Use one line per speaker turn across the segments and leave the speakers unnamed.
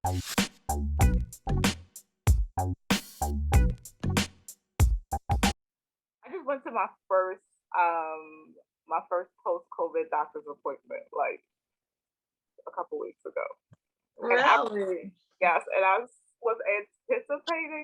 I just went to my first post-COVID doctor's appointment like a couple weeks ago. And
Really?
yes, and I was anticipating,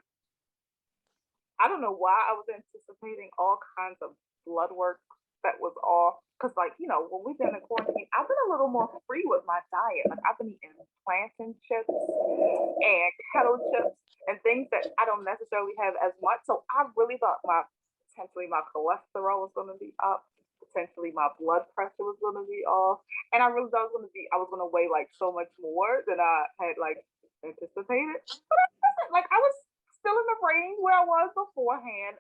I don't know why I was anticipating all kinds of blood work that was off. Because, like, when we've been in quarantine, I've been a little more free with my diet. Like, I've been eating plantain chips and kettle chips and things that I don't necessarily have as much. So I really thought potentially my cholesterol was going to be up. Potentially my blood pressure was going to be off. And I really thought I was going to weigh like so much more than I had like anticipated. But I wasn't. Like, I was still in the range where I was beforehand,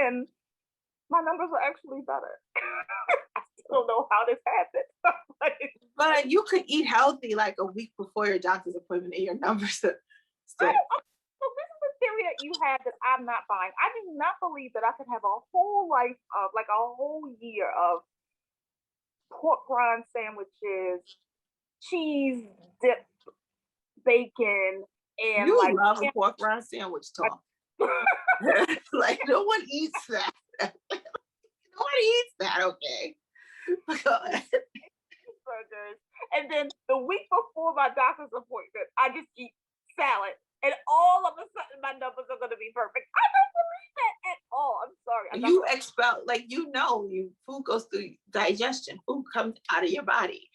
and my numbers are actually better. I still don't know how this happened.
But you could eat healthy like a week before your doctor's appointment and your numbers are still.
So this is a theory that you have that I'm not buying. I do not believe that I could have a whole life of, like, a whole year of pork rind sandwiches, cheese dip, bacon, and
You
like
love a pork rind sandwich, talk. Like, no one eats that. Nobody eats that, okay? Go ahead.
Burgers. And then the week before my doctor's appointment, I just eat salad. And all of a sudden, my numbers are going to be perfect. I don't believe that at all. I'm sorry.
You expel, like, food goes through digestion. Food comes out of your body.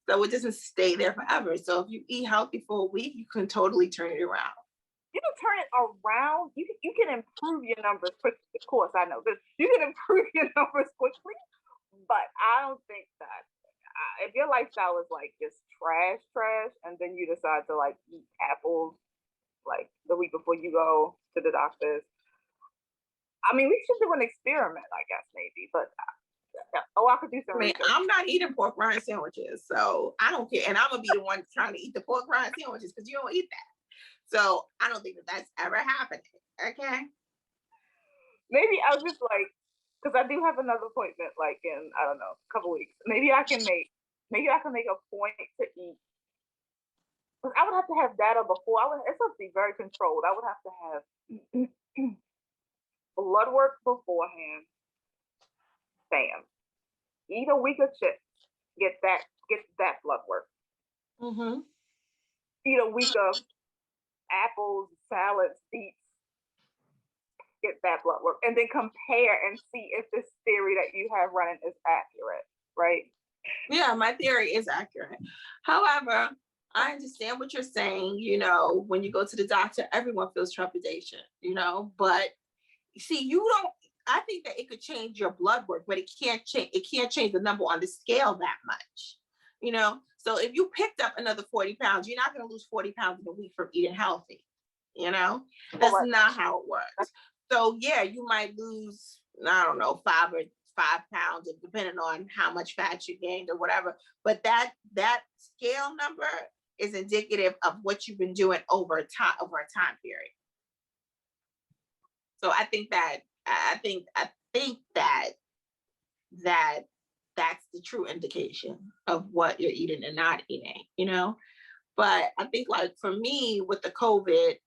So it doesn't stay there forever. So if you eat healthy for a week, you can totally turn it around.
You can turn it around. You can improve your numbers quickly. Of course, I know this. You can improve your numbers quickly, but I don't think that if your lifestyle is like just trash, and then you decide to like eat apples like the week before you go to the doctors, I mean, we should do an experiment, I guess, maybe. But I could do some research.
I'm not eating pork rind sandwiches, so I don't care. And I'm gonna be the one trying to eat the pork rind sandwiches because you don't eat that. So I don't think that that's ever happening. Okay.
Maybe I'll just like, because I do have another appointment like in, I don't know, a couple weeks. Maybe I can make a point to eat. Because I would have to have data before. It's supposed to be very controlled. I would have to have blood work beforehand. Bam. Eat a week of chips. Get that blood work.
Mm-hmm.
Eat a week of apples, salads, beets. Get that blood work, and then compare and see if this theory that you have running is accurate, right?
Yeah, my theory is accurate. However, I understand what you're saying. When you go to the doctor, everyone feels trepidation, but see, I think that it could change your blood work, but it can't change the number on the scale that much, so if you picked up another 40 pounds, you're not going to lose 40 pounds in a week from eating healthy. That's not how it works. So yeah, you might lose, I don't know, 5 pounds, depending on how much fat you gained or whatever. But that scale number is indicative of what you've been doing over a time period. So I think that that's the true indication of what you're eating and not eating, But I think, like, for me with the COVID,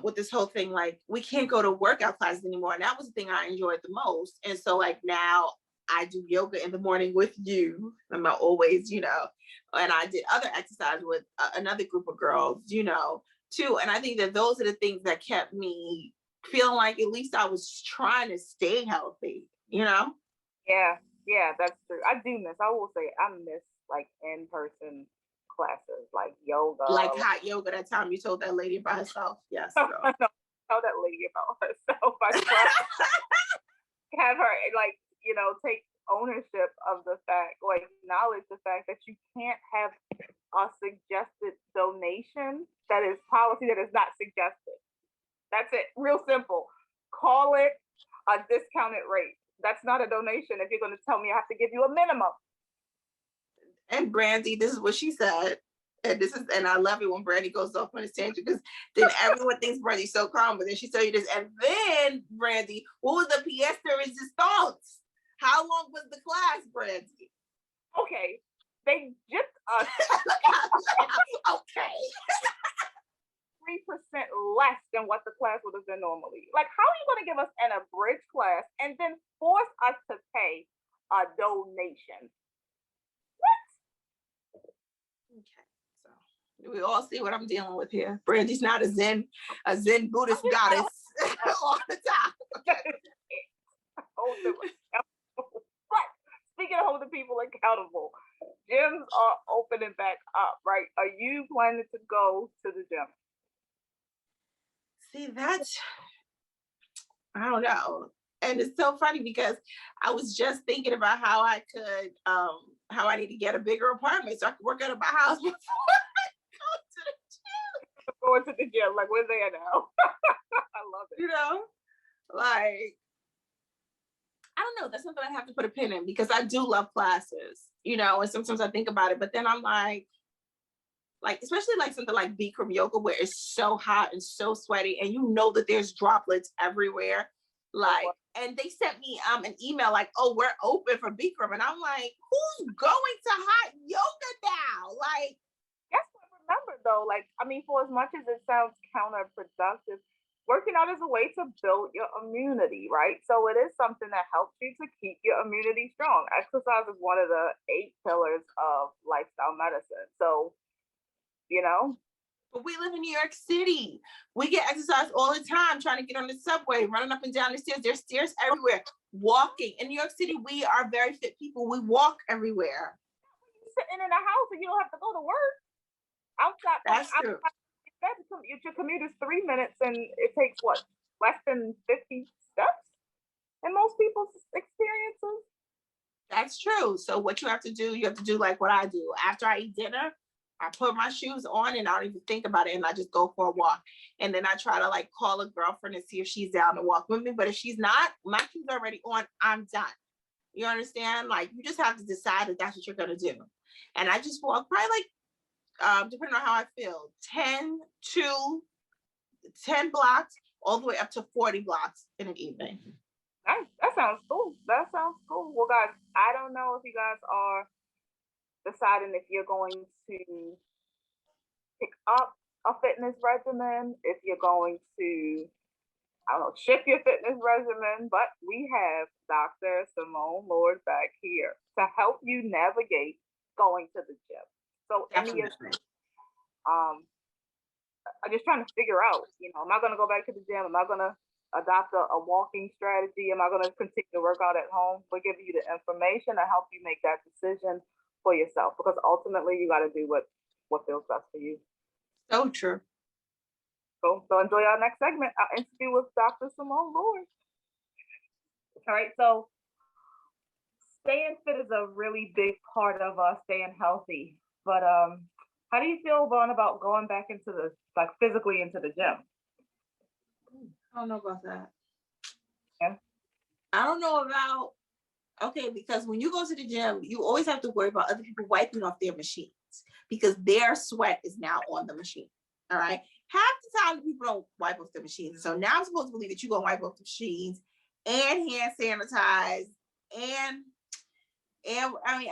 with this whole thing, like, we can't go to workout classes anymore. And that was the thing I enjoyed the most. And so, like, now I do yoga in the morning with you. I'm always, and I did other exercise with another group of girls, too. And I think that those are the things that kept me feeling like at least I was trying to stay healthy,
Yeah, that's true. I will say I miss like in-person classes, like yoga.
Like hot yoga, that time you told that lady about herself. Yes.
Tell that lady about herself. Have her, like, take ownership of the fact, like, acknowledge the fact that you can't have a suggested donation that is policy that is not suggested. That's it. Real simple. Call it a discounted rate. That's not a donation if you're going to tell me I have to give you a minimum.
And Brandy, this is what she said. And I love it when Brandy goes off on a tangent, because then everyone thinks Brandy's so calm, but then she tell you this. And then, Brandy, what was the pièce de résistance? How long was the class, Brandy?
Okay. They gypped us.
Okay.
than what the class would have been normally. Like, how are you going to give us an abridged class and then force us to pay a donation?
Okay, so we all see what I'm dealing with here. Brandy's not a Zen Buddhist goddess all the time. Okay.
But speaking of holding people accountable, gyms are opening back up, right? Are you planning to go to the gym?
See, I don't know. And it's so funny because I was just thinking about how I could, how I need to get a bigger apartment so I can work out of my house before I go to the gym.
Going to the gym, like, we're there now. I love it.
You know, like, I don't know. That's something I have to put a pin in because I do love classes, you know, and sometimes I think about it, but then I'm like, especially like something like Bikram yoga where it's so hot and so sweaty and you know that there's droplets everywhere. Like, and they sent me an email like, oh, we're open for Bikram. And I'm like, who's going to hot yoga now? Like,
that's what I remember though. Like, I mean, for as much as it sounds counterproductive, working out is a way to build your immunity, right? So it is something that helps you to keep your immunity strong. Exercise is one of the 8 pillars of lifestyle medicine. So, you know,
but we live in New York City. We get exercise all the time, trying to get on the subway, running up and down the stairs. There's stairs everywhere. Walking. In New York City, we are very fit people. We walk everywhere.
You're sitting in a house and you don't have to go to work. Outside.
That's true.
Your commute is 3 minutes and it takes what? Less than 50 steps in most people's experiences.
That's true. So what you have to do like what I do. After I eat dinner, I put my shoes on and I don't even think about it and I just go for a walk. And then I try to like call a girlfriend and see if she's down to walk with me. But if she's not, my shoes are already on, I'm done. You understand? Like you just have to decide that that's what you're gonna do. And I just walk probably like depending on how I feel, 10 blocks all the way up to 40 blocks in an evening.
That sounds cool. Well, guys, I don't know if you guys are deciding if you're going to pick up a fitness regimen, if you're going to, I don't know, shift your fitness regimen, but we have Dr. Simone Lord back here to help you navigate going to the gym. So I'm just trying to figure out, am I going to go back to the gym? Am I going to adopt a walking strategy? Am I going to continue to work out at home? We're giving you the information to help you make that decision for yourself, because ultimately you got to do what feels best for you.
So true.
So enjoy our next segment, our interview with Dr. Simone Lord. All right, so staying fit is a really big part of us staying healthy. But how do you feel, Vaughn, about going back into physically into the gym?
I don't know about that.
Yeah.
I don't know about, okay, because when you go to the gym, you always have to worry about other people wiping off their machines because their sweat is now on the machine. All right. Half the time people don't wipe off the machines. So now I'm supposed to believe that you're going to wipe off the machines and hand sanitize and I mean,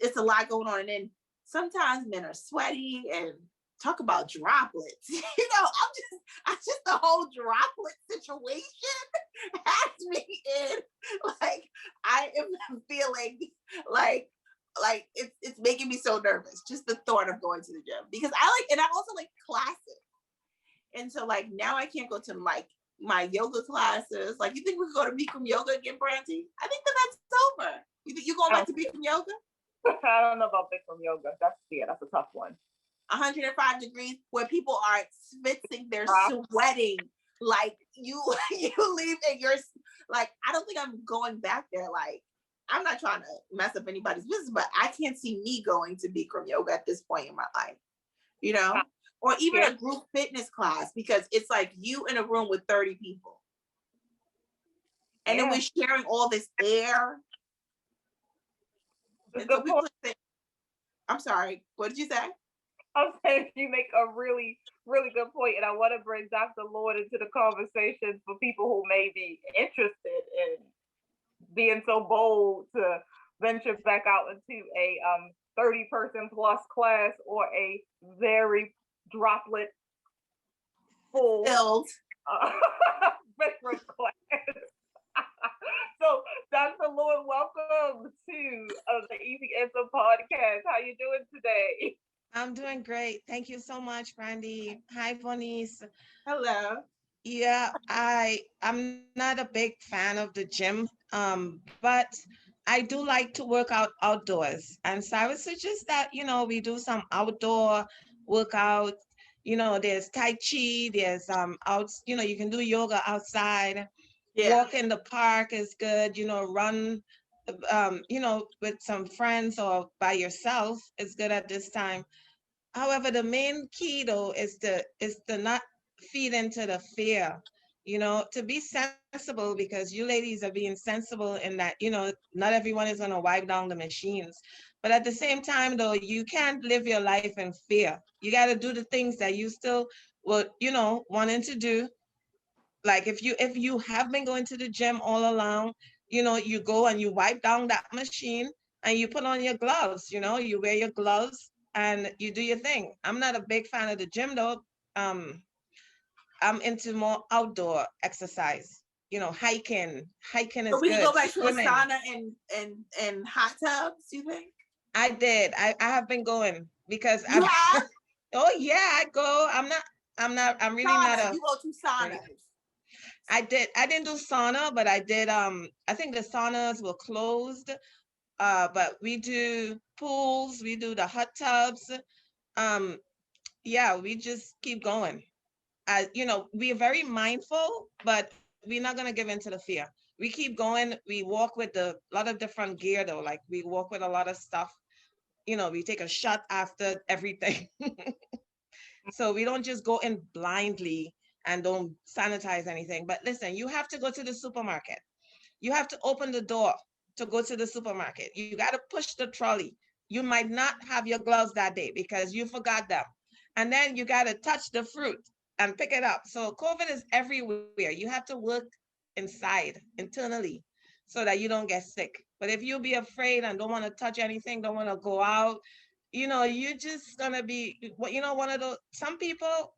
it's a lot going on. And then sometimes men are sweaty and talk about droplets. I just the whole droplet situation has me in like I am feeling like it's making me so nervous. Just the thought of going to the gym because I also like classes. And so like now I can't go to my yoga classes. Like you think we could go to Bikram yoga again, Brandy? I think that's over. You think you going back to Bikram yoga?
I don't know about Bikram yoga. That's a tough one.
105 degrees where people are schwitzing, they're sweating. Like you leave and you're like, I don't think I'm going back there. Like, I'm not trying to mess up anybody's business, but I can't see me going to Bikram yoga at this point in my life, or even a group fitness class because it's like you in a room with 30 people. And then we're sharing all this air. So I'm sorry, what did you say?
I'm saying you make a really, really good point, and I want to bring Dr. Lord into the conversation for people who may be interested in being so bold to venture back out into a 30-person plus class or a very droplet full
Filled.
uh, bedroom class. So, Dr. Lord, welcome to the Easy Answer podcast. How you doing today?
I'm doing great. Thank you so much, Brandy. Hi, Vonice.
Hello.
Yeah, I'm not a big fan of the gym, but I do like to work out outdoors. And so I would suggest that, we do some outdoor workout. There's Tai Chi, there's you can do yoga outside.
Yeah.
Walk in the park is good, run with some friends or by yourself is good at this time. However, the main key though is to not feed into the fear, to be sensible because you ladies are being sensible in that, not everyone is gonna wipe down the machines. But at the same time though, you can't live your life in fear. You gotta do the things that you still were, wanting to do. Like if you have been going to the gym all along, you go and you wipe down that machine and you put on your gloves, you wear your gloves and you do your thing. I'm not a big fan of the gym though. um I'm into more outdoor exercise, hiking
So
is
we can
good,
go back to a
swimming.
sauna and hot tubs, you think?
I have been going because
You have
oh yeah, I go. I'm really not
sauna.
a
You go to
great.
saunas.
I didn't do sauna, but I did I think the saunas were closed. But we do pools, we do the hot tubs. Um yeah, we just keep going. We're very mindful, but we're not gonna give in to the fear. We keep going, we walk with a lot of different gear though, like we walk with a lot of stuff. We take a shot after everything. So we don't just go in blindly and don't sanitize anything. But listen, you have to go to the supermarket. You have to open the door to go to the supermarket. You got to push the trolley. You might not have your gloves that day because you forgot them. And then you got to touch the fruit and pick it up. So COVID is everywhere. You have to work inside, internally, so that you don't get sick. But if you be afraid and don't want to touch anything, don't want to go out, you're just gonna be, one of those. Some people,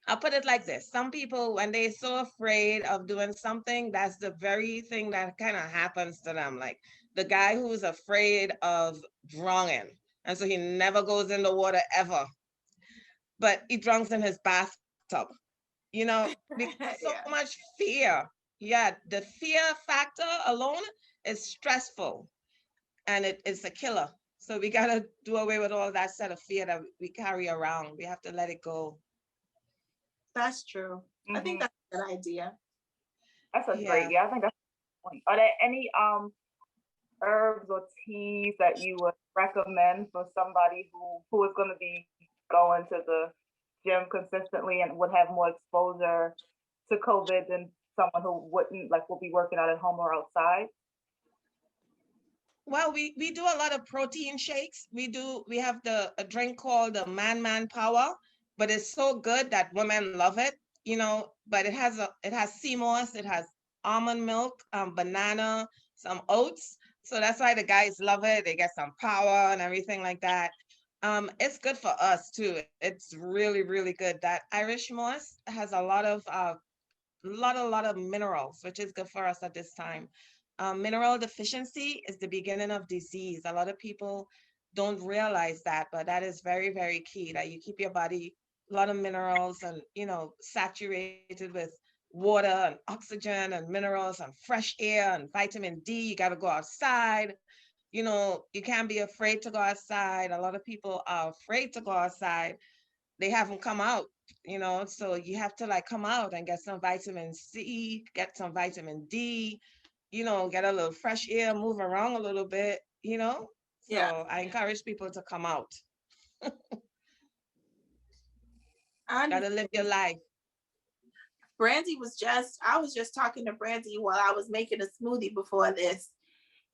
I'll put it like this. Some people, when they're so afraid of doing something, that's the very thing that kind of happens to them. Like the guy who's afraid of drowning. And so he never goes in the water ever, but he drowns in his bathtub, because so
Yeah,
much fear. Yeah, the fear factor alone is stressful and it's a killer. So we got to do away with all that set of fear that we carry around. We have to let it go.
that's true. I think
Hmm.
that's a good idea.
That's a great.
Yeah.
Yeah, I think that's the point. Are there any herbs or teas that you would recommend for somebody who is going to be going to the gym consistently and would have more exposure to COVID than someone who wouldn't, like, will be working out at home or outside?
Well, we do a lot of protein shakes. We have a drink called the Man Power, but it's so good that women love it, but it has sea moss, it has almond milk, banana, some oats. So that's why the guys love it. They get some power and everything like that. It's good for us too. It's really, really good. That Irish moss has a lot of minerals, which is good for us at this time. Mineral deficiency is the beginning of disease. A lot of people don't realize that, but that is very, very key. That you keep your body a lot of minerals and saturated with water and oxygen and minerals and fresh air and vitamin D. You got to go outside. You can't be afraid to go outside. A lot of people are afraid to go outside. They haven't come out, so you have to like come out and get some vitamin C, get some vitamin D, get a little fresh air, move around a little bit,
Yeah.
so I encourage people to come out.
I
Gotta live your
understand.
life.
I was just talking to Brandy while I was making a smoothie before this.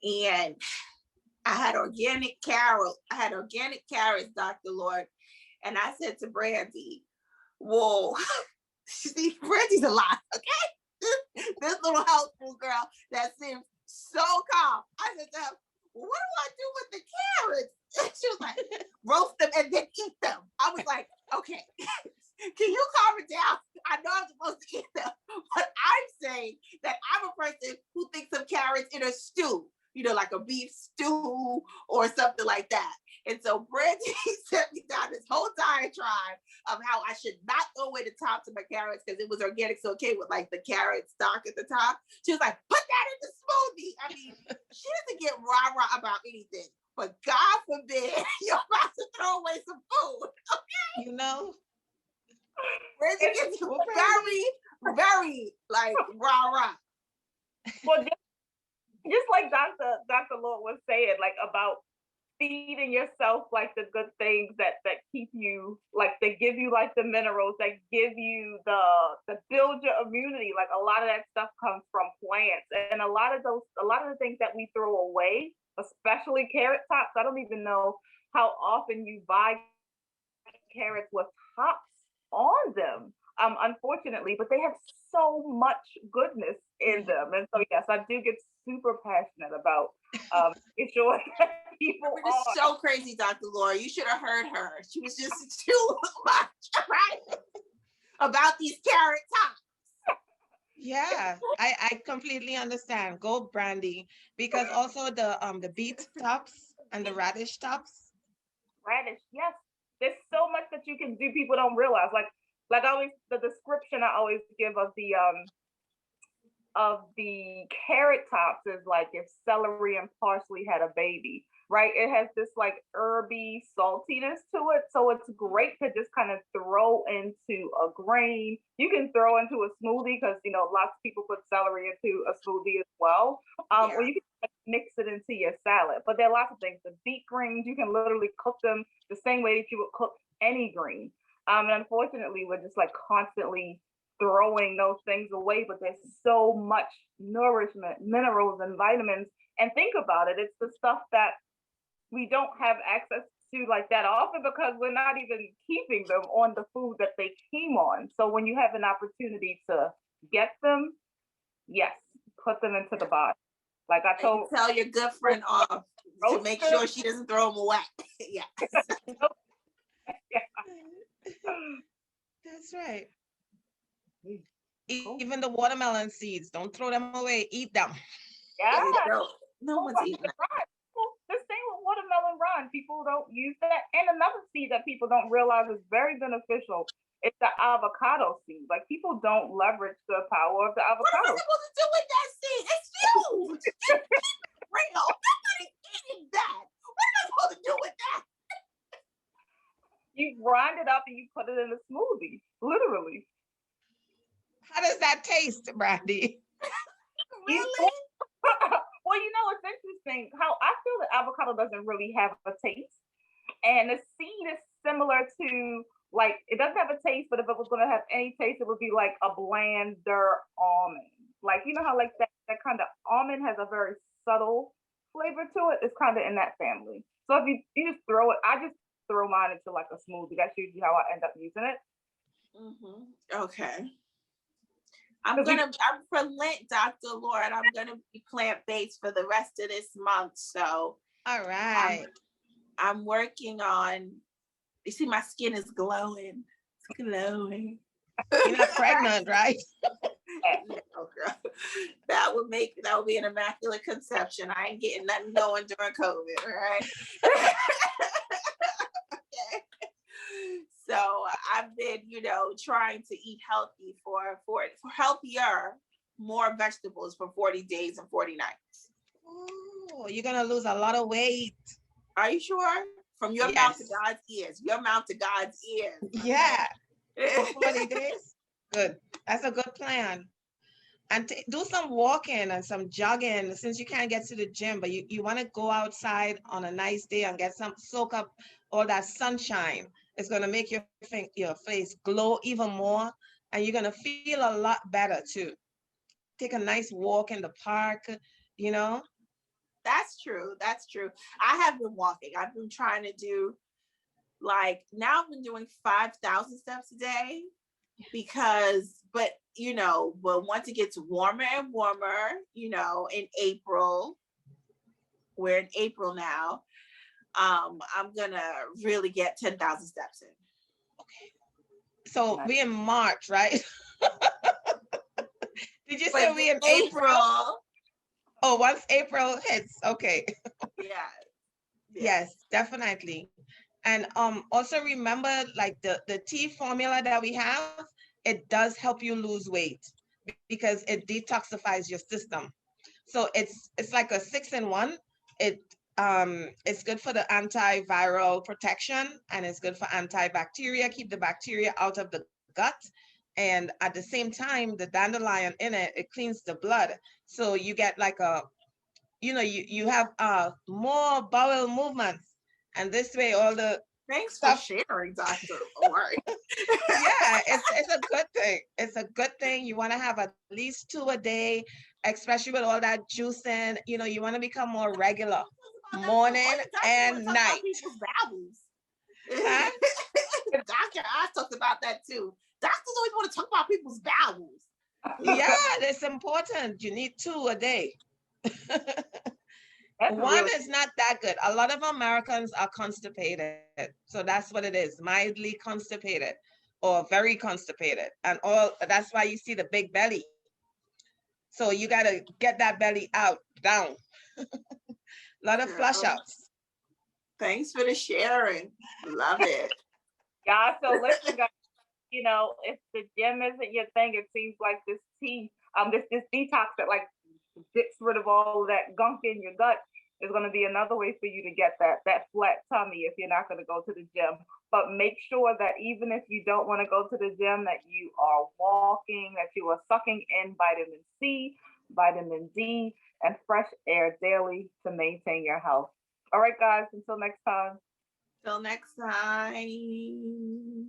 And I had organic carrots, Dr. Lord. And I said to Brandy, whoa, see, Brandy's a lot, okay? This little health food girl that seems so calm. I said to her, what do I do with the carrots? And she was like, roast them and then eat them. I was like, okay. Can you calm it down? I know I'm supposed to eat them, but I'm saying that I'm a person who thinks of carrots in a stew, like a beef stew or something like that. And so Brandy sent me down this whole diatribe of how I should not throw away the tops of my carrots because it was organic, so okay with like the carrot stalk at the top. She was like, put that in the smoothie. I mean, she doesn't get rah-rah about anything, but God forbid you're about to throw away some food.
You know,
Reggie gets very, very like rah-rah.
Well, just like Dr. Lord was saying, like about feeding yourself like the good things that keep you, like that give you like the minerals, that give you the build your immunity. Like a lot of that stuff comes from plants, and a lot of the things that we throw away, especially carrot tops. I don't even know how often you buy carrots with tops on them, unfortunately, but they have so much goodness in them. And so yes, I do get super passionate about making sure that people
are so crazy, Dr. Laura. You should have heard her. She was just too much, right? About these carrot tops.
Yeah, I completely understand. Go Brandy, because also the beet tops and the radish tops.
Radish, yes. There's so much that you can do. People don't realize. Like always, the description I always give of the carrot tops is like if celery and parsley had a baby, right? It has this like herby saltiness to it. So it's great to just kind of throw into a grain. You can throw into a smoothie because, lots of people put celery into a smoothie as well. Or you can mix it into your salad. But there are lots of things. The beet greens, you can literally cook them the same way that you would cook any green. And unfortunately, we're just like constantly throwing those things away, but there's so much nourishment, minerals, and vitamins. And think about it, it's the stuff that we don't have access to like that often because we're not even keeping them on the food that they came on. So when you have an opportunity to get them, yes, put them into the body. Like I told,
tell your good friend off to make sure she doesn't throw them away. Yes.
Yeah.
That's right. Even the watermelon seeds, don't throw them away. Eat them.
Yeah.
No one's eating them.
The same with watermelon rind. People don't use that. And another seed that people don't realize is very beneficial. It's the avocado seed. Like people don't leverage the power of the avocado.
What am I supposed to do with that seed? It's huge. Real. Nobody's eating that. What am I supposed to do with that?
You grind it up and you put it in a smoothie, literally.
How does that taste, Brandy?
Really?
Well, it's interesting how I feel that avocado doesn't really have a taste. And the seed is similar to, like, it doesn't have a taste, but if it was going to have any taste, it would be like a blander almond. Like, how like that kind of almond has a very subtle flavor to it. It's kind of in that family. So if you just throw it, I just throw mine into like a smoothie. That's usually how I end up using it.
Mm-hmm. Okay. I'm for Lent, Dr. Lord, I'm gonna be plant-based for the rest of this month. So
all right.
I'm working on, you see my skin is glowing. It's glowing.
You're not pregnant, right?
No, girl. That would be an immaculate conception. I ain't getting nothing going during COVID, right? Okay. So I've been, trying to eat healthy for healthier, more vegetables for 40 days and 40 nights.
Oh, you're gonna lose a lot of weight.
Are you sure? From your mouth to God's ears. Your mouth to God's ears.
Yeah. For 40 days. Good. That's a good plan. And do some walking and some jogging since you can't get to the gym, but you want to go outside on a nice day and get soak up all that sunshine. It's going to make your face glow even more, and you're going to feel a lot better too. Take a nice walk in the park,
That's true. I have been walking. I've been trying to do now I've been doing 5,000 steps a day but once it gets warmer and warmer, in April, we're in April now, I'm gonna really get 10,000 steps in.
Okay. So we in March, right? Did you say
But
we in April?
April.
Oh, once April hits, okay.
Yeah.
Yes, definitely. And also remember, like the tea formula that we have, it does help you lose weight because it detoxifies your system. So it's like a 6-in-1. It it's good for the antiviral protection, and it's good for antibacteria, keep the bacteria out of the gut. And at the same time, the dandelion in it, it cleans the blood. So you get like a, you have more bowel movements. And this way all the
Thanks for
stuff,
sharing, Dr. Lord.
yeah, it's a good thing. It's a good thing. You want to have at least 2 a day, especially with all that juicing. You want to become more regular, morning and
Talk about
night.
people's bowels.
Huh?
Dr. I talked about that too. Doctors always want to talk about people's bowels.
Yeah, it's important. You need 2 a day. One
really,
is not that good. A lot of Americans are constipated. So that's what it is, mildly constipated or very constipated. And all that's why you see the big belly. So you got to get that belly out, down. A lot of flush
Girl,
ups.
thanks for the sharing. Love it.
yeah. So listen, guys. If the gym isn't your thing, it seems like this tea, this detox that like gets rid of all of that gunk in your gut is going to be another way for you to get that flat tummy if you're not going to go to the gym. But make sure that even if you don't want to go to the gym, that you are walking, that you are sucking in vitamin C, vitamin D, and fresh air daily to maintain your health. All right, guys, until next time.
Till next time.